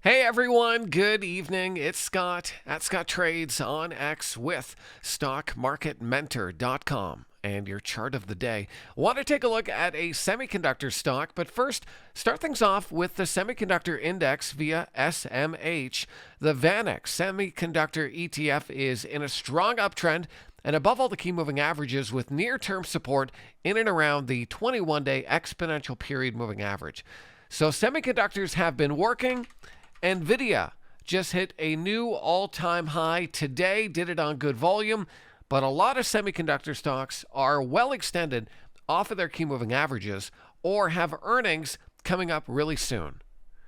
Hey everyone, good evening. It's Scott at Scott Trades on X with StockMarketMentor.com and your chart of the day. Want to take a look at a semiconductor stock, but first, start things off with the semiconductor index via SMH. The VanEck Semiconductor ETF is in a strong uptrend and above all the key moving averages with near-term support in and around the 21-day exponential period moving average. So semiconductors have been working. NVIDIA just hit a new all-time high today, did it on good volume, but a lot of semiconductor stocks are well extended off of their key moving averages or have earnings coming up really soon.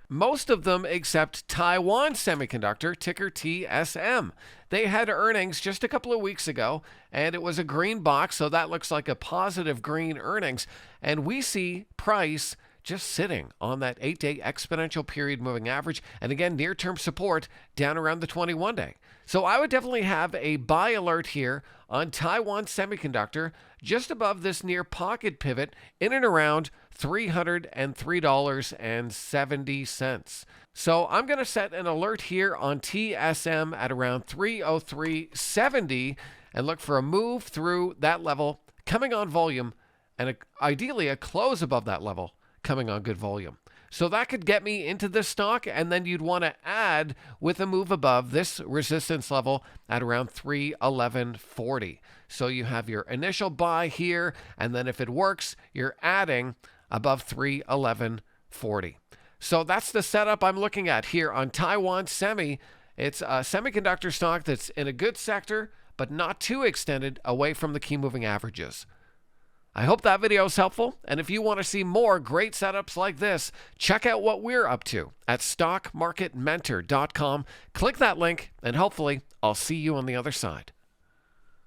Most of them except Taiwan Semiconductor, ticker TSM. They had earnings just a couple of weeks ago, and it was a green box, so that looks like a positive green earnings. And we see price just sitting on that 8-day exponential period moving average, and again, near-term support down around the 21-day. So I would definitely have a buy alert here on Taiwan Semiconductor, just above this near pocket pivot in and around $303.70. So I'm going to set an alert here on TSM at around 303.70 and look for a move through that level coming on volume, and ideally a close above that level coming on good volume. So that could get me into this stock, and then you'd want to add with a move above this resistance level at around 311.40. So you have your initial buy here, and then if it works, you're adding above 311.40. So that's the setup I'm looking at here on Taiwan Semi. It's a semiconductor stock that's in a good sector, but not too extended away from the key moving averages. I hope that video is helpful, and if you want to see more great setups like this, check out what we're up to at StockMarketMentor.com. Click that link, and hopefully I'll see you on the other side.